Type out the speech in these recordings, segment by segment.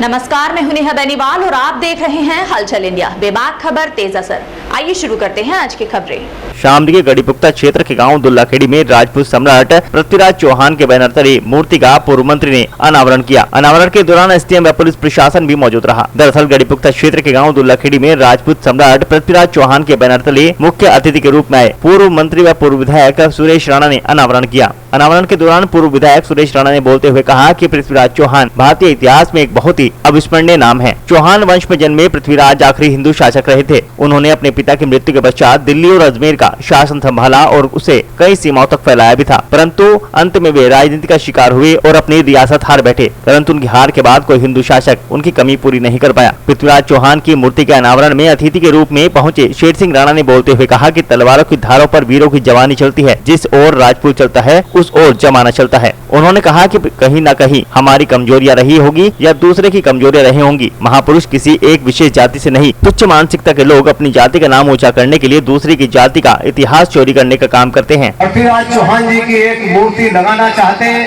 नमस्कार, मैं हूं नेहा बेनीवाल और आप देख रहे हैं हलचल इंडिया। बेबाक खबर तेज असर। आइए शुरू करते हैं आज की खबरें। शामली के गढ़ीपुख्ता क्षेत्र के गांव दुल्लाखेड़ी में राजपूत सम्राट पृथ्वीराज चौहान के बैनर तले मूर्ति का पूर्व मंत्री ने अनावरण किया। अनावरण के दौरान एसडीएम व पुलिस प्रशासन भी मौजूद रहा। दरअसल गढ़ीपुख्ता क्षेत्र के गांव दुल्लाखेड़ी में राजपूत सम्राट पृथ्वीराज चौहान के बैनर तले मुख्य अतिथि के रूप में आए पूर्व मंत्री व पूर्व विधायक सुरेश राणा ने अनावरण किया। अनावरण के दौरान पूर्व विधायक सुरेश राणा ने बोलते हुए कहा कि पृथ्वीराज चौहान भारतीय इतिहास में एक बहुत ही अविस्मरणीय नाम है। चौहान वंश में जन्मे पृथ्वीराज आखिरी हिंदू शासक रहे थे। उन्होंने अपने पिता की मृत्यु के पश्चात दिल्ली और अजमेर का शासन संभाला और उसे कई सीमाओं तक फैलाया भी था, परंतु अंत में वे राजनीति का शिकार हुए और अपनी रियासत हार बैठे। परंतु उनकी हार के बाद कोई हिंदू शासक उनकी कमी पूरी नहीं कर पाया। पृथ्वीराज चौहान की मूर्ति के अनावरण में अतिथि के रूप में पहुंचे शेर सिंह राणा ने बोलते हुए कहा कि तलवारों की धारों पर वीरों की जवानी चलती है। जिस ओर राजपूत चलता है उस ओर जमाना चलता है। उन्होंने कहा कि कहीं न कहीं हमारी कमजोरियां रही होगी या दूसरे की कमजोरियां रही होंगी। महापुरुष किसी एक विशेष जाति से नहीं, तुच्छ मानसिकता के लोग अपनी जाति का नाम ऊंचा करने के लिए दूसरी की जाति का इतिहास चोरी करने का काम करते हैं। पृथ्वीराज चौहान जी की एक मूर्ति लगाना चाहते हैं।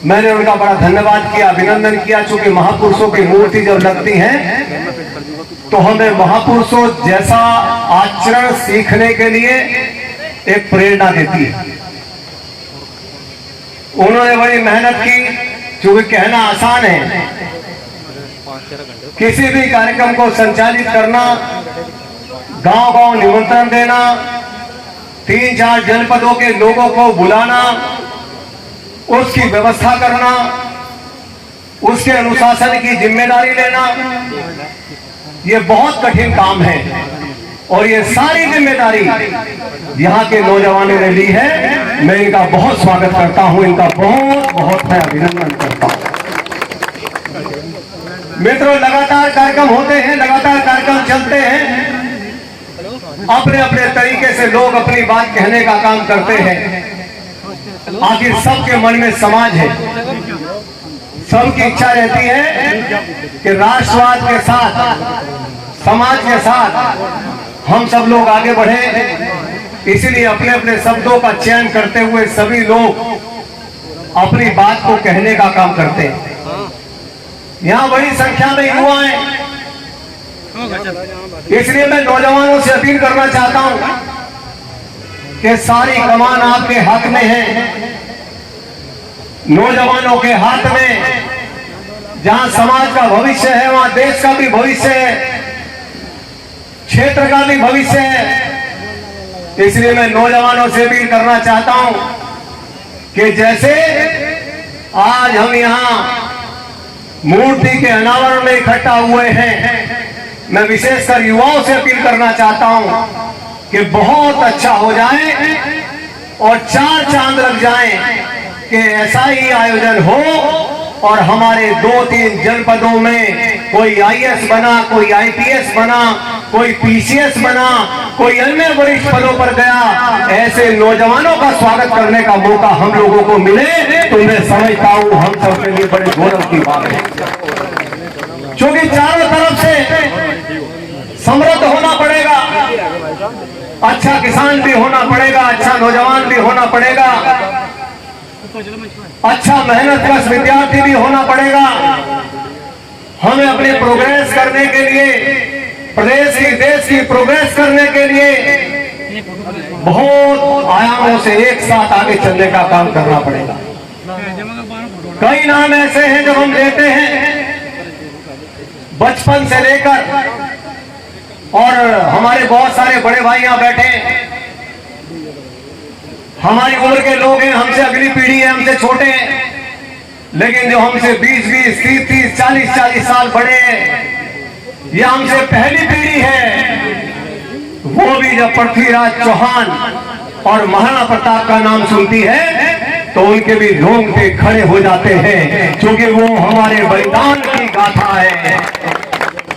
मैंने उनका बड़ा धन्यवाद किया, अभिनंदन किया, चूंकि महापुरुषों की मूर्ति जब लगती है तो हमें महापुरुषों जैसा आचरण सीखने के लिए एक प्रेरणा देती है। उन्होंने बड़ी मेहनत की, चूंकि कहना आसान है, किसी भी कार्यक्रम को संचालित करना, गांव-गांव निमंत्रण देना, 3-4 जनपदों के लोगों को बुलाना, उसकी व्यवस्था करना, उसके अनुशासन की जिम्मेदारी लेना, ये बहुत कठिन काम है और ये सारी जिम्मेदारी यहाँ के नौजवानों ने ली है। मैं इनका बहुत स्वागत करता हूँ, इनका बहुत बहुत मैं अभिनंदन करता हूँ। मित्रों, लगातार कार्यक्रम होते हैं, लगातार कार्यक्रम चलते हैं, अपने अपने तरीके से लोग अपनी बात कहने का काम करते हैं। आखिर सबके मन में समाज है, सबकी इच्छा रहती है कि राष्ट्रवाद के साथ, समाज के साथ हम सब लोग आगे बढ़े। इसलिए अपने अपने शब्दों का चयन करते हुए सभी लोग अपनी बात को कहने का काम करते हैं। यहाँ बड़ी संख्या में युवा हैं, इसलिए मैं नौजवानों से अपील करना चाहता हूं कि सारी कमान आपके हाथ में है, नौजवानों के हाथ में। जहां समाज का भविष्य है वहां देश का भी भविष्य है, क्षेत्र का भी भविष्य है। इसलिए मैं नौजवानों से अपील करना चाहता हूं कि जैसे आज हम यहां मूर्ति के अनावरण में इकट्ठा हुए हैं, मैं विशेषकर युवाओं से अपील करना चाहता हूं कि बहुत अच्छा हो जाए और 4 चांद लग जाएं कि ऐसा ही आयोजन हो और हमारे 2-3 जनपदों में कोई आईएएस बना, कोई आईपीएस बना, कोई पीसीएस बना, कोई अन्य वरिष्ठ पदों पर गया, ऐसे नौजवानों का स्वागत करने का मौका हम लोगों को मिले तो मैं समझता हूं हम सबके लिए बड़े गौरव की बात है। क्योंकि चारों तरफ से समृद्ध होना पड़ेगा, अच्छा किसान भी होना पड़ेगा, अच्छा नौजवान भी होना पड़ेगा, अच्छा मेहनतकश विद्यार्थी भी होना पड़ेगा। हमें अपने प्रोग्रेस करने के लिए, प्रदेश की, देश की प्रोग्रेस करने के लिए बहुत आयामों से एक साथ आगे चलने का काम करना पड़ेगा। कई नाम ऐसे हैं जो हम लेते हैं बचपन से लेकर, और हमारे बहुत सारे बड़े भाई यहाँ बैठे हैं, हमारी उम्र के लोग हैं, हमसे अगली पीढ़ी है, हमसे छोटे हैं, लेकिन जो हमसे 20-20, 30-30, 40-40 साल बड़े हैं, यह हमसे पहली पीढ़ी है, वो भी जब पृथ्वीराज चौहान और महाराणा प्रताप का नाम सुनती है तो उनके भी रोंगटे खड़े हो जाते हैं, क्योंकि वो हमारे बलिदान की गाथा है,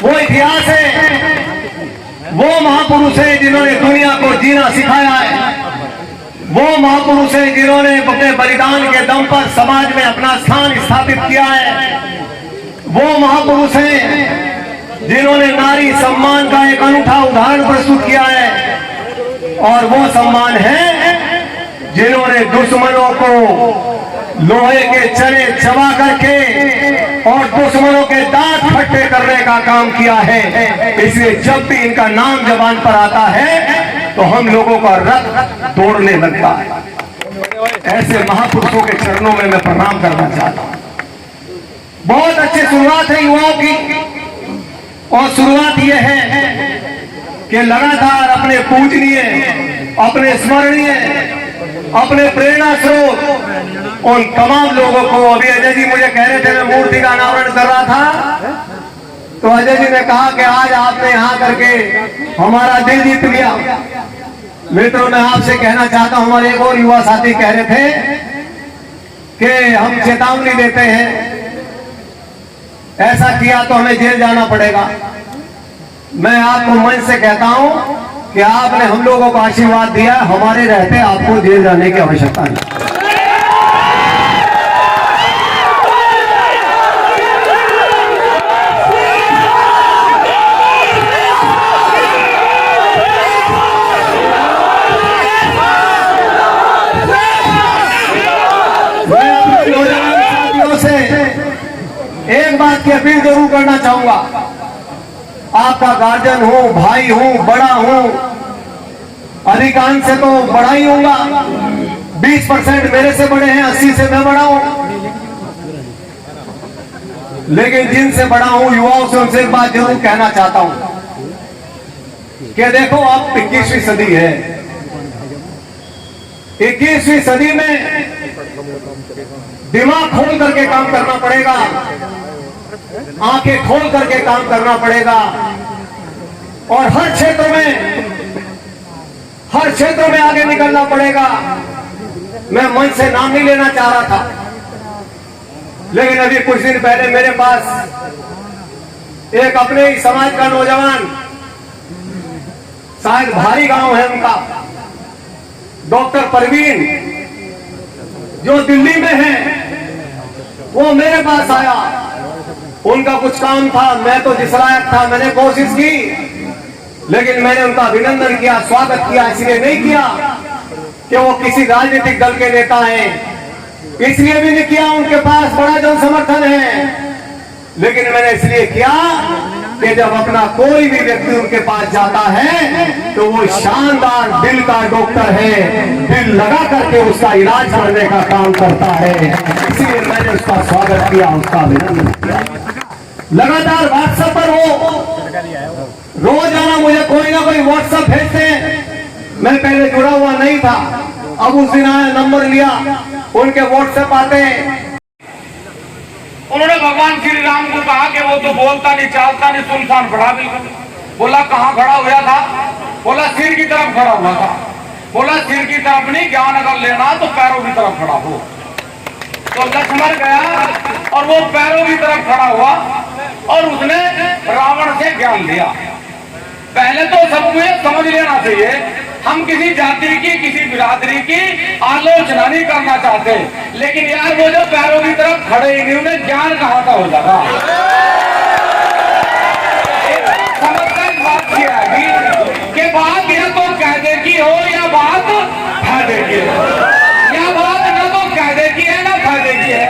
वो इतिहास है, वो महापुरुष है जिन्होंने दुनिया को जीना सिखाया है, वो महापुरुष है जिन्होंने अपने बलिदान के दम पर समाज में अपना स्थान स्थापित किया है, वो महापुरुष है जिन्होंने नारी सम्मान का एक अनूठा उदाहरण प्रस्तुत किया है, और वो सम्मान है जिन्होंने दुश्मनों को लोहे के चने चबा करके और दुश्मनों के दांत खट्टे करने का काम किया है। इसलिए जब भी इनका नाम जबान पर आता है तो हम लोगों का रक्त तोड़ने लगता है। ऐसे महापुरुषों के चरणों में मैं प्रणाम करना चाहता हूं। बहुत अच्छी शुरुआत है युवाओं की, और शुरुआत यह है कि लगातार अपने पूजनीय, अपने स्मरणीय, अपने प्रेरणा स्रोत उन तमाम लोगों को, अभी अजय जी मुझे कह रहे थे मैं मूर्ति का अनावरण कर रहा था, तो अजय जी ने कहा कि आज आपने यहां करके हमारा दिल जीत लिया। मित्रों, मैं आपसे कहना चाहता हूं, हमारे एक और युवा साथी कह रहे थे कि हम चेतावनी देते हैं, ऐसा किया तो हमें जेल जाना पड़ेगा। मैं आपको मन से कहता हूं कि आपने हम लोगों को आशीर्वाद दिया, हमारे रहते आपको जेल जाने की आवश्यकता नहीं। मैं अपने नौजवान साथियों से एक बात की अपील जरूर करना चाहूंगा। आपका गार्जियन हूं, भाई हूं, बड़ा हूं, अधिकांश से तो बड़ा ही होगा। 20% मेरे से बड़े हैं, 80 से मैं बड़ा हूं। लेकिन जिनसे बड़ा हूं, युवाओं से, उनसे एक बात जरूर कहना चाहता हूं कि देखो, अब 21वीं सदी है। 21वीं सदी में दिमाग खोल करके काम करना पड़ेगा, आंखें खोल करके काम करना पड़ेगा, और हर क्षेत्र में आगे निकलना पड़ेगा। मैं मन से नाम नहीं लेना चाह रहा था, लेकिन अभी कुछ दिन पहले मेरे पास एक अपने ही समाज का नौजवान, शायद भारी गांव है उनका, डॉक्टर परवीन, जो दिल्ली में है, वो मेरे पास आया। उनका कुछ काम था, मैं तो जिस लायक था मैंने कोशिश की, लेकिन मैंने उनका अभिनंदन किया, स्वागत किया, इसलिए नहीं किया कि वो किसी राजनीतिक दल के नेता हैं, इसलिए भी नहीं किया उनके पास बड़ा जन समर्थन है, लेकिन मैंने इसलिए किया कि जब अपना कोई भी व्यक्ति उनके पास जाता है तो वो शानदार दिल का डॉक्टर है, दिल लगा करके उसका इलाज करने का काम करता है, इसलिए मैंने उसका स्वागत किया, उसका अभिनंदन किया। लगातार व्हाट्सएप पर वो रोजाना मुझे कोई ना कोई व्हाट्सएप भेजते हैं। मैं पहले जुड़ा हुआ नहीं था, अब उस दिन आया, नंबर लिया, उनके व्हाट्सएप आते हैं। उन्होंने भगवान श्री राम को कहा कि वो तो बोलता नहीं, चालता नहीं, सुनसान खड़ा बिल्कुल। बोला कहाँ खड़ा हुआ था? बोला सिर की तरफ खड़ा हुआ था। बोला सिर की तरफ नहीं, ज्ञान अगर लेना तो पैरों की तरफ खड़ा हो। तो लक्ष्मण गया और वो पैरों की तरफ खड़ा हुआ और उसने रावण से ज्ञान लिया। पहले तो सबको ये समझ लेना चाहिए, हम किसी जाति की, किसी बिरादरी की आलोचना नहीं करना चाहते, लेकिन यार वो जो पैरों की तरफ खड़े ही नहीं, उन्हें ज्ञान कहाँ का हो जाता। समझकर बात किया कि बात या तो कहने की हो या बात फायदे की हो, या बात ना तो कहने की है ना फायदे की है।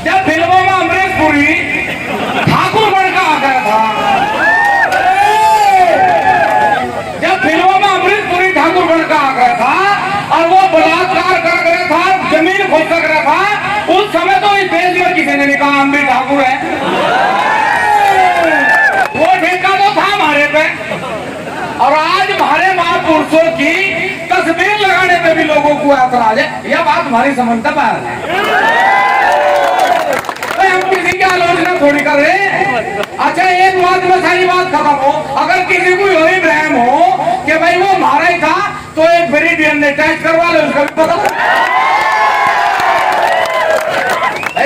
जब फिल्मों में अमरीश पुरी ठाकुर बन का आ गया था, जब फिल्मों में अमरीश पुरी ठाकुर बन का आ गया था और वो बलात्कार कर गया था, जमीन खोद कर रहा था, उस समय तो इस देश में किसी ने नहीं कहा हम भी ठाकुर हैं। वो ठेका तो था हमारे पे, और आज हमारे महापुरुषों की तस्वीर लगाने पे भी लोगों को ऐतराज है। यह बात हमारी समझता पार है, हम किसी की आलोचना थोड़ी कर रहे हैं। अच्छा, एक बात में सारी बात खत्म हो, अगर किसी को यही भ्रम हो कि भाई वो हमारा ही था, तो एक फ्री डीएनए टेस्ट करवा लो, उसका भी पता है।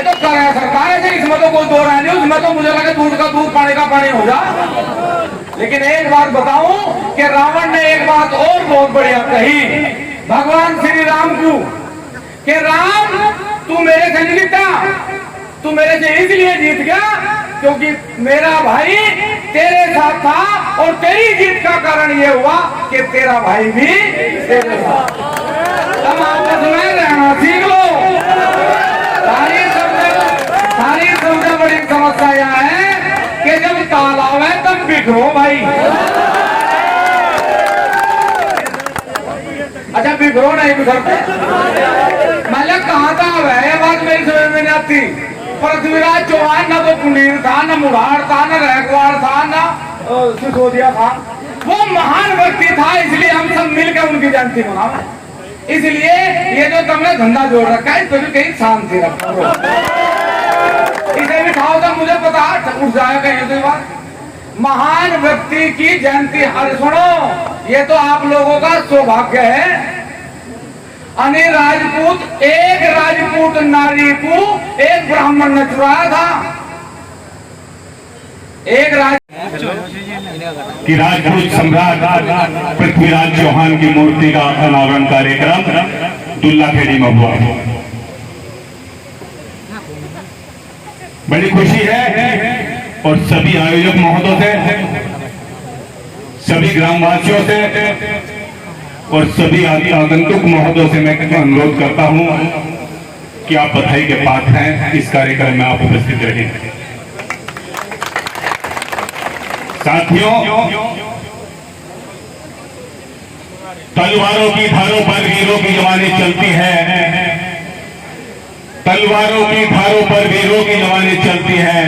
तो कर रहा सरकार है, इसमें तो कोई दो राय नहीं, उसमें तो मुझे लगे दूध का दूध, पानी का पानी हो जा। लेकिन एक बात बताऊं कि रावण ने एक बात और बहुत बढ़िया कही भगवान श्री राम को, कि राम तू मेरे से नहीं जीता, तू मेरे से इसलिए जीत गया क्योंकि मेरा भाई तेरे साथ था, और तेरी जीत का कारण ये हुआ कि तेरा भाई भी तेरे साथ। तुम आपस में रहना सीख लो। बिखरो भाई, अच्छा बिखरो नहीं बिखरते। मतलब कहाँ था है ये बात मेरी समझ में नहीं आती। पृथ्वीराज चौहान ना तो कुंडीर था, ना मुरार था, ना रैकवाड़ था, ना सिसोदिया था। वो महान व्यक्ति था, इसलिए हम सब मिलकर उनकी जयंती मनावे। इसलिए ये जो तुमने धंधा जोड़ रखा है, तो भी कहीं शांति रखो। इसे भी खाओ तो मुझे पता उठ जाएगा ये तो बात। महान व्यक्ति की जयंती, अरे सुनो, ये तो आप लोगों का सौभाग्य है। अने राजपूत, एक राजपूत नारी को एक ब्राह्मण ने चुराया था। एक कि राजपूत सम्राट पृथ्वीराज चौहान की मूर्ति का अनावरण कार्यक्रम दुल्लाखेड़ी में हुआ। बड़ी खुशी है और सभी आयोजक महोदयों से, सभी ग्रामवासियों से और सभी आगंतुक महोदयों से मैं अनुरोध करता हूं कि आप बधाई के पात्र हैं। इस कार्यक्रम में आप उपस्थित रहें। साथियों, तलवारों की धारों पर वीरों की जवानी चलती है। तलवारों की धारों पर वीरों की जवानी चलती है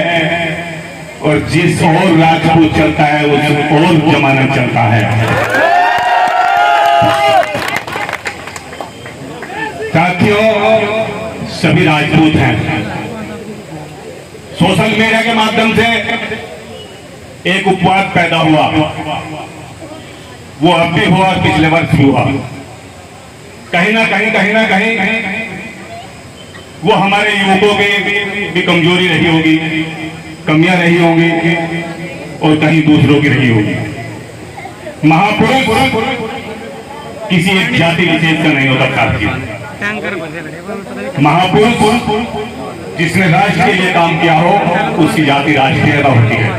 और जिस और राजपूत चलता है उस और जमाना चलता है। साथियों, सभी राजपूत हैं। सोशल मीडिया के माध्यम से एक उपवाद पैदा हुआ, वो अब भी हुआ, पिछले वर्ष भी हुआ। कहीं ना कहीं वो हमारे युवकों की भी कमजोरी रही होगी, कमियां रही होंगी और कहीं दूसरों की रही होगी। महापुरुष किसी एक जाति विशेष का नहीं होता साथी। महापुरुष जिसने राष्ट्र के लिए काम किया हो उसकी जाति राष्ट्रीयता होती है।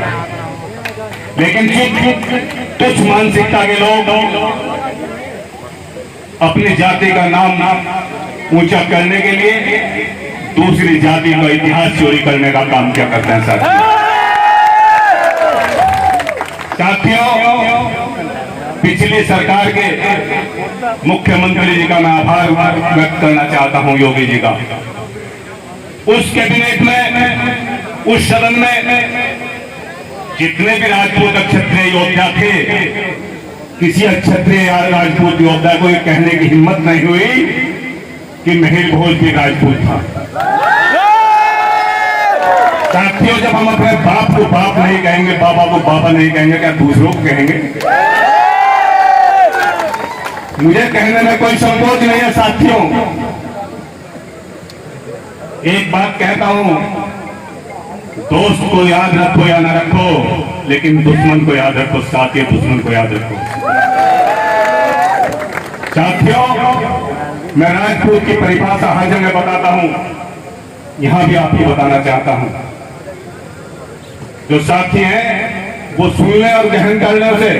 लेकिन तुच्छ मानसिकता के लोग अपनी जाति का नाम ऊंचा करने के लिए दूसरी जाति का इतिहास चोरी करने का काम क्या करते हैं साथियों, पिछली सरकार के मुख्यमंत्री जी का मैं आभार व्यक्त करना चाहता हूं, योगी जी का। उस कैबिनेट में, उस सदन में जितने भी राजपूत क्षत्रिय योद्धा थे, किसी क्षत्रिय या राजपूत योद्धा को ये कहने की हिम्मत नहीं हुई कि महेश भोज भी राजपूत था। साथियों, जब हम अपने बाप को बाप नहीं कहेंगे, बाबा को बाबा नहीं कहेंगे, क्या दूसरों को कहेंगे? मुझे कहने में कोई संकोच नहीं है साथियों। एक बात कहता हूं, दोस्त को याद रखो या ना रखो, लेकिन दुश्मन को याद रखो। साथी, दुश्मन को याद रखो। साथियों, मैं राजपूत की परिभाषा हर जगह बताता हूं, यहां भी आपको बताना चाहता हूं। जो साथी हैं वो सुनने और गहन करने से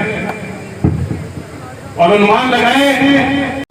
और अनुमान लगाए